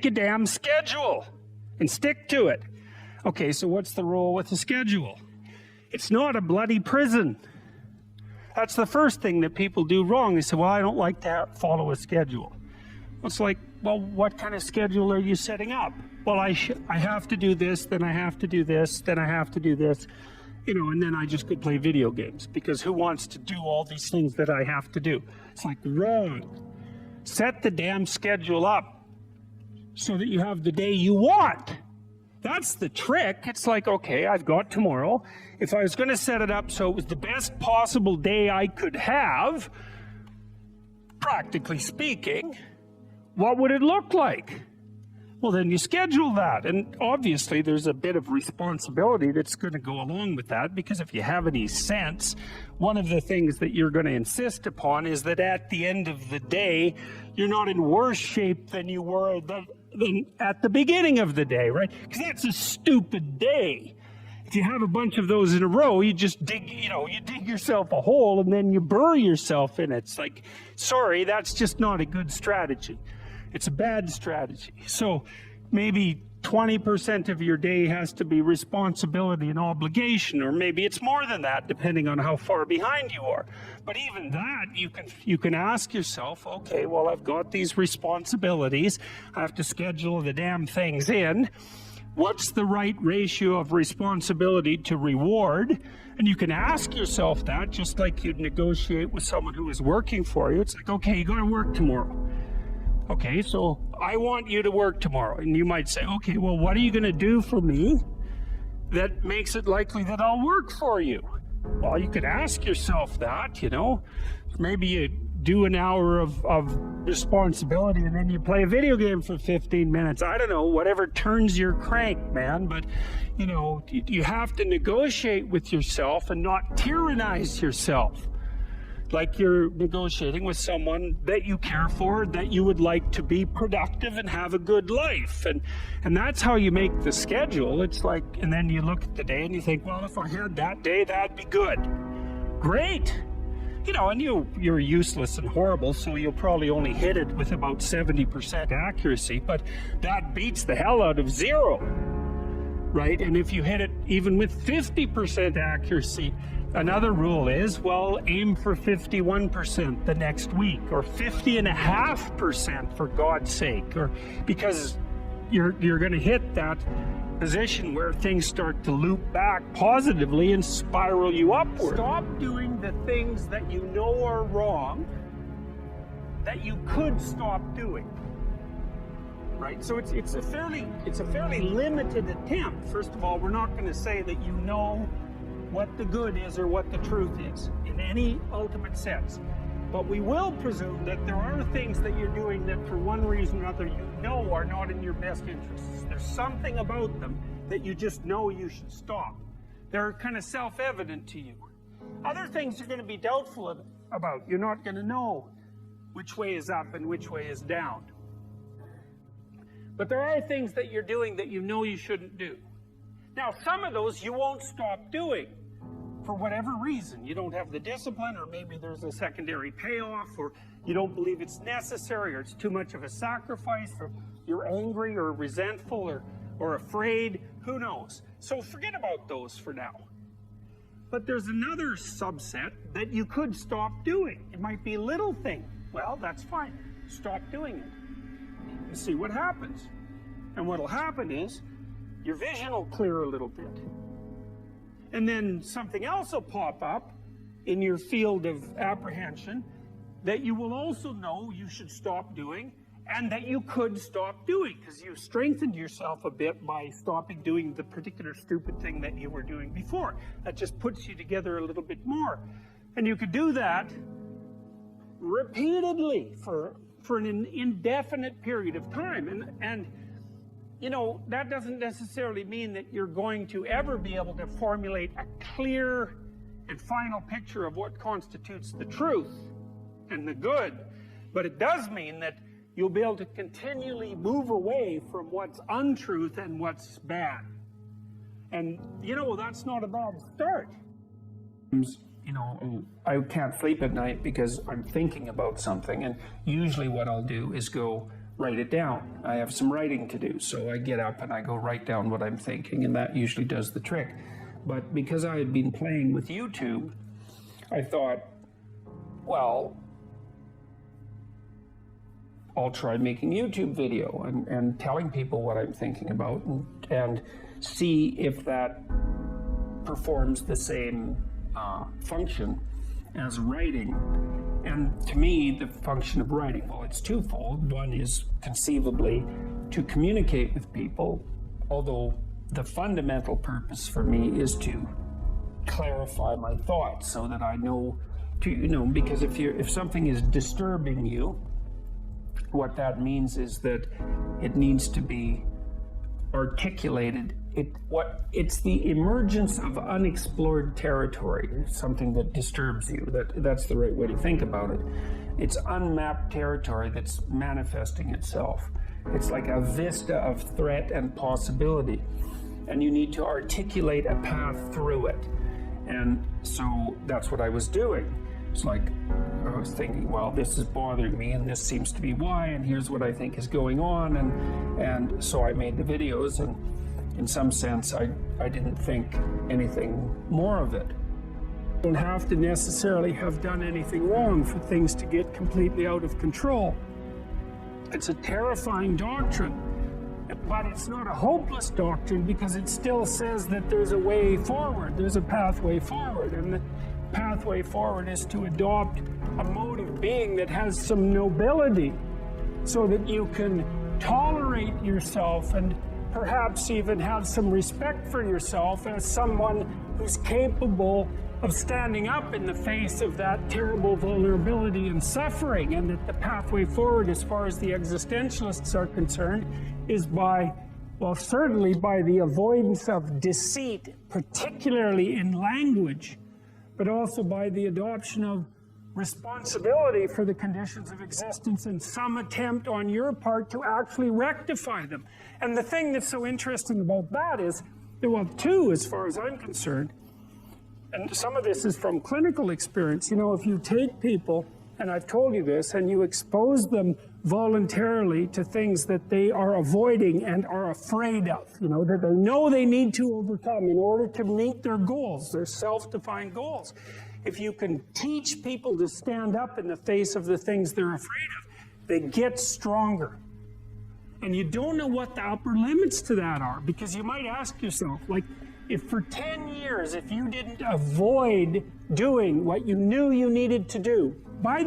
a damn schedule and stick to it. Okay, so what's the rule with the schedule? It's not a bloody prison. That's the first thing that people do wrong. They say, well, I don't like to follow a schedule. It's like, well, what kind of schedule are you setting up? Well, I have to do this, then I have to do this, then I have to do this, you know, and then I just could play video games, because who wants to do all these things that I have to do? It's like, wrong. Set the damn schedule up so that you have the day you want. That's the trick. It's like, okay, I've got tomorrow. If I was going to set it up so it was the best possible day I could have, practically speaking, what would it look like? Well, then you schedule that. And obviously there's a bit of responsibility that's going to go along with that, because if you have any sense, one of the things that you're going to insist upon is that at the end of the day, you're not in worse shape than you were than at the beginning of the day, right? Because that's a stupid day. If you have a bunch of those in a row, you just dig, you dig yourself a hole and then you bury yourself in it. It's like, sorry, that's just not a good strategy. It's a bad strategy. So maybe 20% of your day has to be responsibility and obligation, or maybe it's more than that, depending on how far behind you are. But even that, you can ask yourself, okay, well, I've got these responsibilities. I have to schedule the damn things in. What's the right ratio of responsibility to reward? And you can ask yourself that, just like you'd negotiate with someone who is working for you. It's like, okay, you got to work tomorrow. Okay, so I want you to work tomorrow. And you might say, okay, well, what are you going to do for me that makes it likely that I'll work for you? Well, you could ask yourself that, Maybe you do an hour of responsibility and then you play a video game for 15 minutes. I don't know, whatever turns your crank, man. But, you have to negotiate with yourself and not tyrannize yourself. Like you're negotiating with someone that you care for, that you would like to be productive and have a good life. And that's how you make the schedule. It's like, and then you look at the day and you think, well, if I had that day, that'd be good. Great. And you're useless and horrible, so you'll probably only hit it with about 70% accuracy, but that beats the hell out of 0, right? And if you hit it even with 50% accuracy, another rule is, well, aim for 51% the next week, or 50.5% for God's sake, or because you're going to hit that position where things start to loop back positively and spiral you upward. Stop doing the things that you know are wrong that you could stop doing. Right? So it's a fairly limited attempt. First of all, we're not going to say that you know what the good is or what the truth is in any ultimate sense. But we will presume that there are things that you're doing that for one reason or another are not in your best interests. There's something about them that you just know you should stop. They're kind of self-evident to you. Other things you're going to be doubtful about. You're not going to know which way is up and which way is down. But there are things that you're doing that you know you shouldn't do. Now, some of those you won't stop doing for whatever reason. You don't have the discipline, or maybe there's a secondary payoff, or you don't believe it's necessary, or it's too much of a sacrifice, or you're angry or resentful or afraid. Who knows? So forget about those for now. But there's another subset that you could stop doing. It might be a little thing. Well, that's fine. Stop doing it and see what happens. And what'll happen is your vision will clear a little bit. And then something else will pop up in your field of apprehension that you will also know you should stop doing, and that you could stop doing, because you strengthened yourself a bit by stopping doing the particular stupid thing that you were doing before. That just puts you together a little bit more. And you could do that repeatedly for an indefinite period of time. And that doesn't necessarily mean that you're going to ever be able to formulate a clear and final picture of what constitutes the truth and the good. But it does mean that you'll be able to continually move away from what's untruth and what's bad. And, that's not a bad start. I can't sleep at night because I'm thinking about something. And usually what I'll do is go write it down. I have some writing to do, so I get up and I go write down what I'm thinking, and that usually does the trick. But because I had been playing with YouTube, I thought, well, I'll try making YouTube video and telling people what I'm thinking about and see if that performs the same function as writing. And to me, the function of writing, well, it's twofold. One is conceivably to communicate with people, although the fundamental purpose for me is to clarify my thoughts so that I know because if something is disturbing you, what that means is that it needs to be articulated. It's the emergence of unexplored territory, something that disturbs you. That's the right way to think about it. It's unmapped territory that's manifesting itself. It's like a vista of threat and possibility, and you need to articulate a path through it. And so that's what I was doing. It's like I was thinking, well, this is bothering me, and this seems to be why, and here's what I think is going on, and so I made the videos, and in some sense, I didn't think anything more of it. You don't have to necessarily have done anything wrong for things to get completely out of control. It's a terrifying doctrine, but it's not a hopeless doctrine because it still says that there's a way forward, there's a pathway forward, and the pathway forward is to adopt a mode of being that has some nobility so that you can tolerate yourself and perhaps even have some respect for yourself as someone who's capable of standing up in the face of that terrible vulnerability and suffering, and that the pathway forward as far as the existentialists are concerned is certainly by the avoidance of deceit, particularly in language, but also by the adoption of responsibility for the conditions of existence and some attempt on your part to actually rectify them. And the thing that's so interesting about that is, well, two, as far as I'm concerned, and some of this is from clinical experience. If you take people, and I've told you this, and you expose them voluntarily to things that they are avoiding and are afraid of, that they know they need to overcome in order to meet their goals, their self-defined goals. If you can teach people to stand up in the face of the things they're afraid of, they get stronger. And you don't know what the upper limits to that are, because you might ask yourself, like, if for 10 years, if you didn't avoid doing what you knew you needed to do, by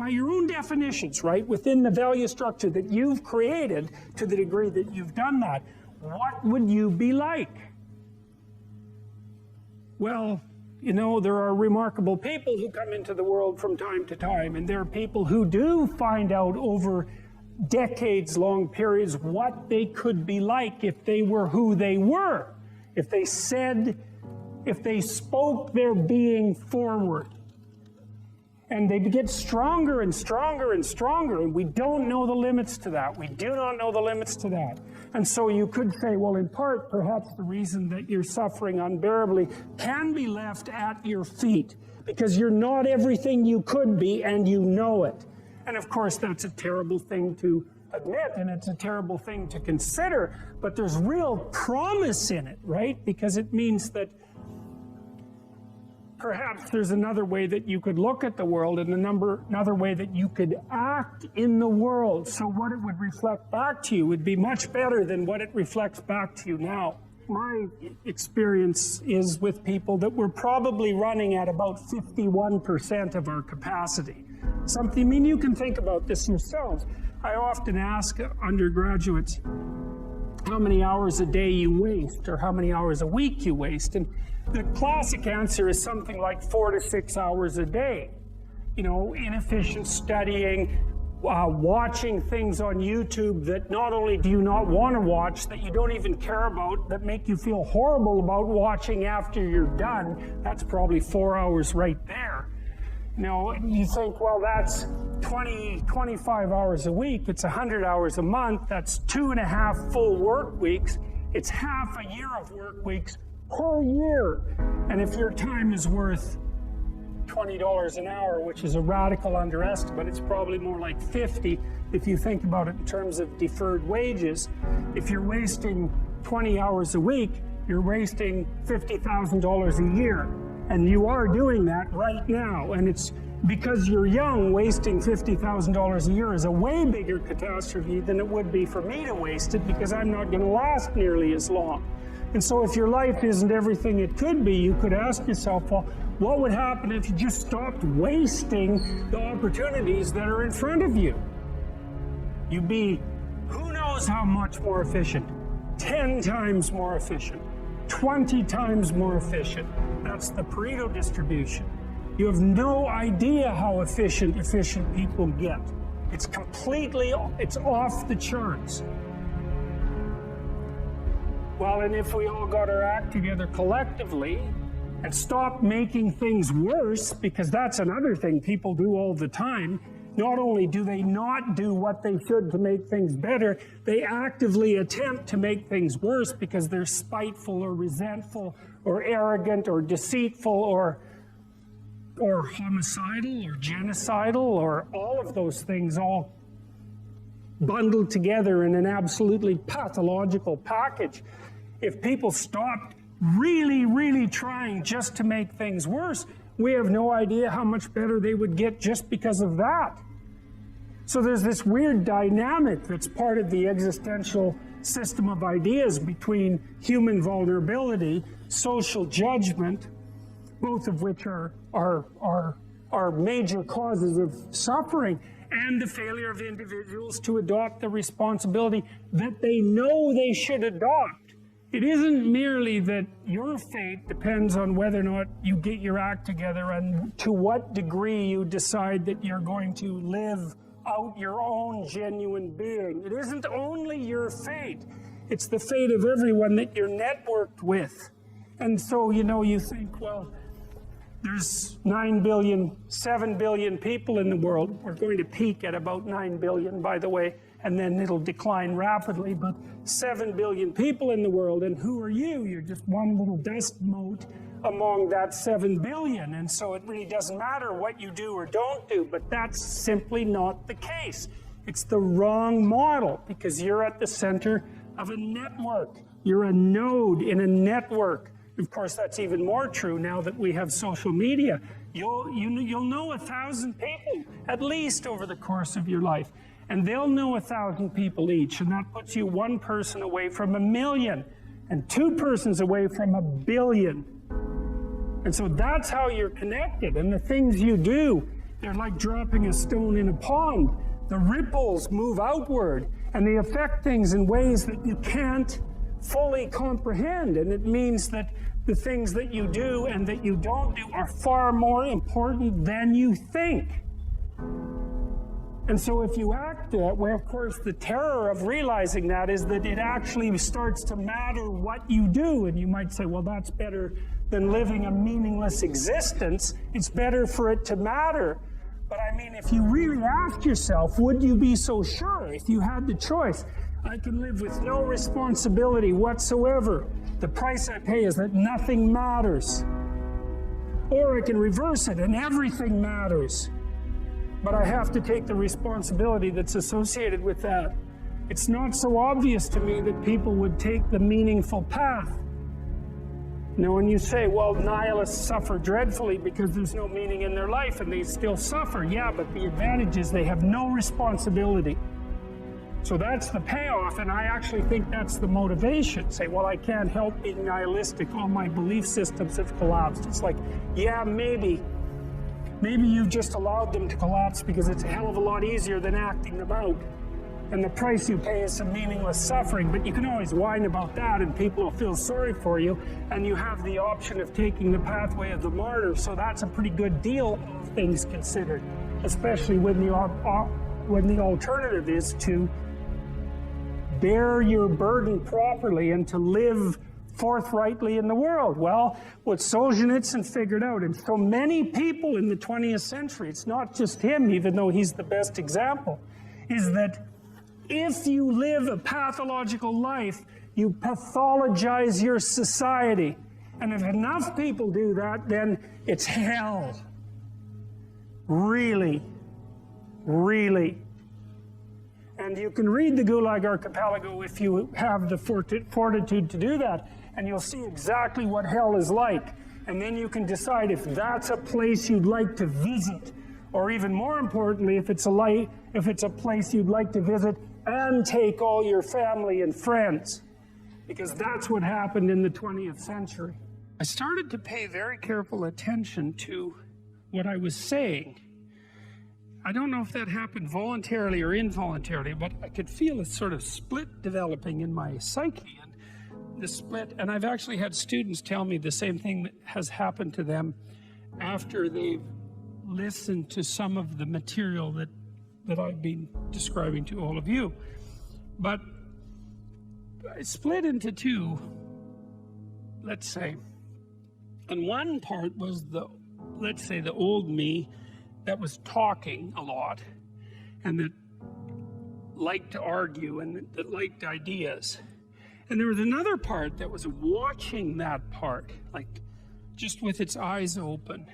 your own definitions, right, within the value structure that you've created, to the degree that you've done that, what would you be like? Well, there are remarkable people who come into the world from time to time, and there are people who do find out over decades-long periods what they could be like if they were who they were, if they spoke their being forward. And they get stronger and stronger and stronger, and we don't know the limits to that. We do not know the limits to that. And so you could say, well, in part, perhaps the reason that you're suffering unbearably can be left at your feet, because you're not everything you could be, and you know it. And of course, that's a terrible thing to admit, and it's a terrible thing to consider, but there's real promise in it, right? Because it means that perhaps there's another way that you could look at the world, and another way that you could act in the world. So what it would reflect back to you would be much better than what it reflects back to you now. My experience is with people that we're probably running at about 51% of our capacity. You can think about this yourselves. I often ask undergraduates how many hours a day you waste, or how many hours a week you waste, and the classic answer is something like 4 to 6 hours a day. Inefficient studying, watching things on YouTube that not only do you not want to watch, that you don't even care about, that make you feel horrible about watching after you're done. That's probably 4 hours right there. You think, well, that's 25 hours a week. It's 100 hours a month. That's 2.5 full work weeks. It's half a year of work weeks per year. And if your time is worth $20 an hour, which is a radical underestimate. It's probably more like 50 if you think about it in terms of deferred wages. If you're wasting 20 hours a week, you're wasting $50,000 a year. And you are doing that right now. And it's because you're young, wasting $50,000 a year is a way bigger catastrophe than it would be for me to waste it, because I'm not going to last nearly as long. And so if your life isn't everything it could be, you could ask yourself, well, what would happen if you just stopped wasting the opportunities that are in front of you? You'd be, who knows how much more efficient? 10 times more efficient, 20 times more efficient. That's the Pareto distribution. You have no idea how efficient people get. It's off the charts. Well, and if we all got our act together collectively and stopped making things worse, because that's another thing people do all the time, not only do they not do what they should to make things better, they actively attempt to make things worse because they're spiteful or resentful or arrogant or deceitful or homicidal or genocidal, or all of those things all bundled together in an absolutely pathological package. If people stopped really, really trying just to make things worse, we have no idea how much better they would get just because of that. So there's this weird dynamic that's part of the existential system of ideas between human vulnerability, social judgment, both of which are major causes of suffering, and the failure of individuals to adopt the responsibility that they know they should adopt. It isn't merely that your fate depends on whether or not you get your act together and to what degree you decide that you're going to live out your own genuine being. It isn't only your fate. It's the fate of everyone that you're networked with. And so, you think, well, there's 9 billion, 7 billion people in the world. We're going to peak at about 9 billion, by the way, and then it'll decline rapidly, but 7 billion people in the world, and who are you? You're just one little dust mote among that 7 billion, and so it really doesn't matter what you do or don't do, but that's simply not the case. It's the wrong model, because you're at the center of a network. You're a node in a network. Of course, that's even more true now that we have social media. You'll know 1,000 people, at least over the course of your life. And they'll know 1,000 people each, and that puts you one person away from 1 million, and 2 persons away from 1 billion. And so that's how you're connected. And the things you do, they're like dropping a stone in a pond. The ripples move outward, and they affect things in ways that you can't fully comprehend. And it means that the things that you do and that you don't do are far more important than you think. And so if you act that way, of course, the terror of realizing that is that it actually starts to matter what you do. And you might say, well, that's better than living a meaningless existence. It's better for it to matter. But I mean, if you really ask yourself, would you be so sure if you had the choice? I can live with no responsibility whatsoever. The price I pay is that nothing matters. Or I can reverse it and everything matters. But I have to take the responsibility that's associated with that. It's not so obvious to me that people would take the meaningful path. Now, when you say, well, nihilists suffer dreadfully because there's no meaning in their life and they still suffer, yeah, but the advantage is they have no responsibility. So that's the payoff, and I actually think that's the motivation. Say, well, I can't help being nihilistic. All my belief systems have collapsed. It's like, yeah, maybe you've just allowed them to collapse because it's a hell of a lot easier than acting them out. And the price you pay is some meaningless suffering, but you can always whine about that and people will feel sorry for you, and you have the option of taking the pathway of the martyr, so that's a pretty good deal, all things considered, especially when the alternative is to bear your burden properly and to live forthrightly in the world. Well, what Solzhenitsyn figured out, and so many people in the 20th century, it's not just him, even though he's the best example, is that if you live a pathological life, you pathologize your society. And if enough people do that, then it's hell. Really, really. And you can read the Gulag Archipelago if you have the fortitude to do that, and you'll see exactly what hell is like. And then you can decide if that's a place you'd like to visit, or even more importantly, if it's a place you'd like to visit and take all your family and friends, because that's what happened in the 20th century. I started to pay very careful attention to what I was saying. I don't know if that happened voluntarily or involuntarily, but I could feel a sort of split developing in my psyche. And the split, and I've actually had students tell me the same thing that has happened to them after they've listened to some of the material that I've been describing to all of you. But I split into two, let's say. And one part was let's say the old me that was talking a lot and that liked to argue and that liked ideas. And there was another part that was watching that part, like just with its eyes open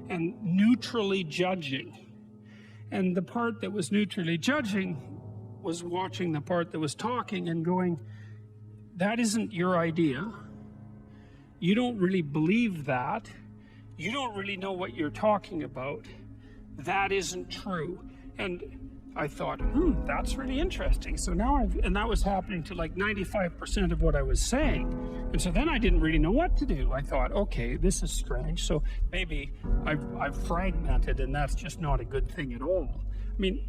and neutrally judging. And the part that was neutrally judging was watching the part that was talking and going, that isn't your idea. You don't really believe that. You don't really know what you're talking about. That isn't true. And I thought, that's really interesting. So now and that was happening to like 95% of what I was saying. And so then I didn't really know what to do. I thought, okay, this is strange. So maybe I've fragmented, and that's just not a good thing at all. I mean,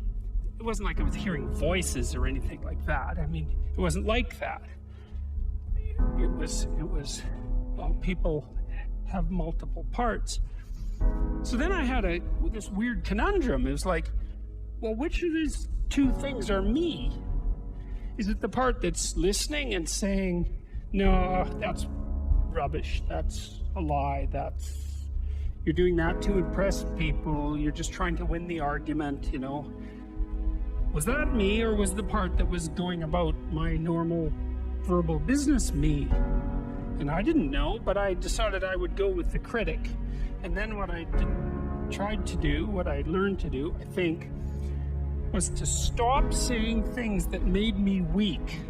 it wasn't like I was hearing voices or anything like that. I mean, it wasn't like that. It was, well, people have multiple parts. So then I had this weird conundrum. It was like, well, which of these two things are me? Is it the part that's listening and saying, no, that's rubbish, that's a lie, you're doing that to impress people, you're just trying to win the argument, you know? Was that me, or was the part that was going about my normal verbal business me? And I didn't know, but I decided I would go with the critic. And then what I what I learned to do, I think, was to stop saying things that made me weak.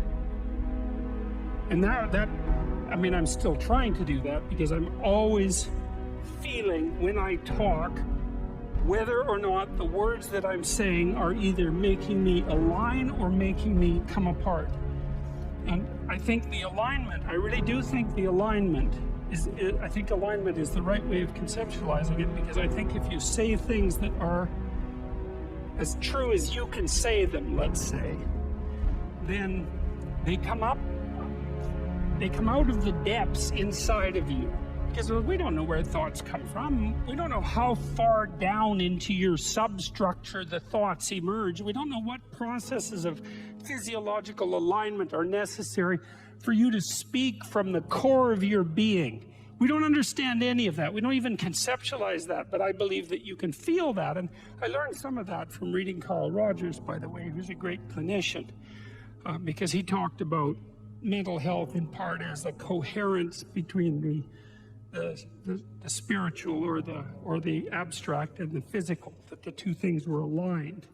And I mean, I'm still trying to do that, because I'm always feeling when I talk whether or not the words that I'm saying are either making me align or making me come apart. And I think the alignment, I really do think the alignment is the right way of conceptualizing it, because I think if you say things that are as true as you can say them, let's say, then they come out of the depths inside of you. Because we don't know where thoughts come from. We don't know how far down into your substructure the thoughts emerge. We don't know what processes of physiological alignment are necessary for you to speak from the core of your being. We don't understand any of that. We don't even conceptualize that, but I believe that you can feel that. And I learned some of that from reading Carl Rogers, by the way, who's a great clinician, because he talked about mental health in part as a coherence between the spiritual or the abstract and the physical, that the two things were aligned.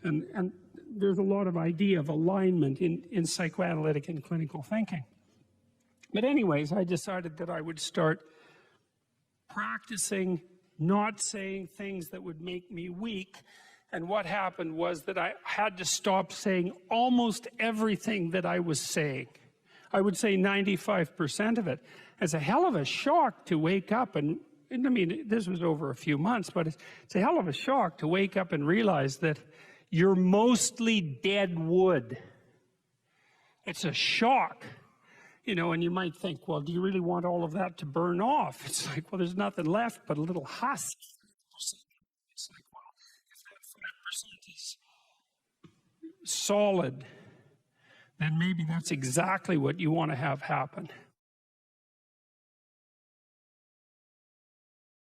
And there's a lot of idea of alignment in psychoanalytic and clinical thinking. But anyways, I decided that I would start practicing not saying things that would make me weak. And what happened was that I had to stop saying almost everything that I was saying. I would say 95% of it. It's a hell of a shock to wake up, and I mean, this was over a few months, but it's a hell of a shock to wake up and realize that you're mostly dead wood. It's a shock, you know, and you might think, well, do you really want all of that to burn off? It's like, well, there's nothing left but a little husk. It's like, well, if that 5% is solid, then maybe that's exactly what you want to have happen.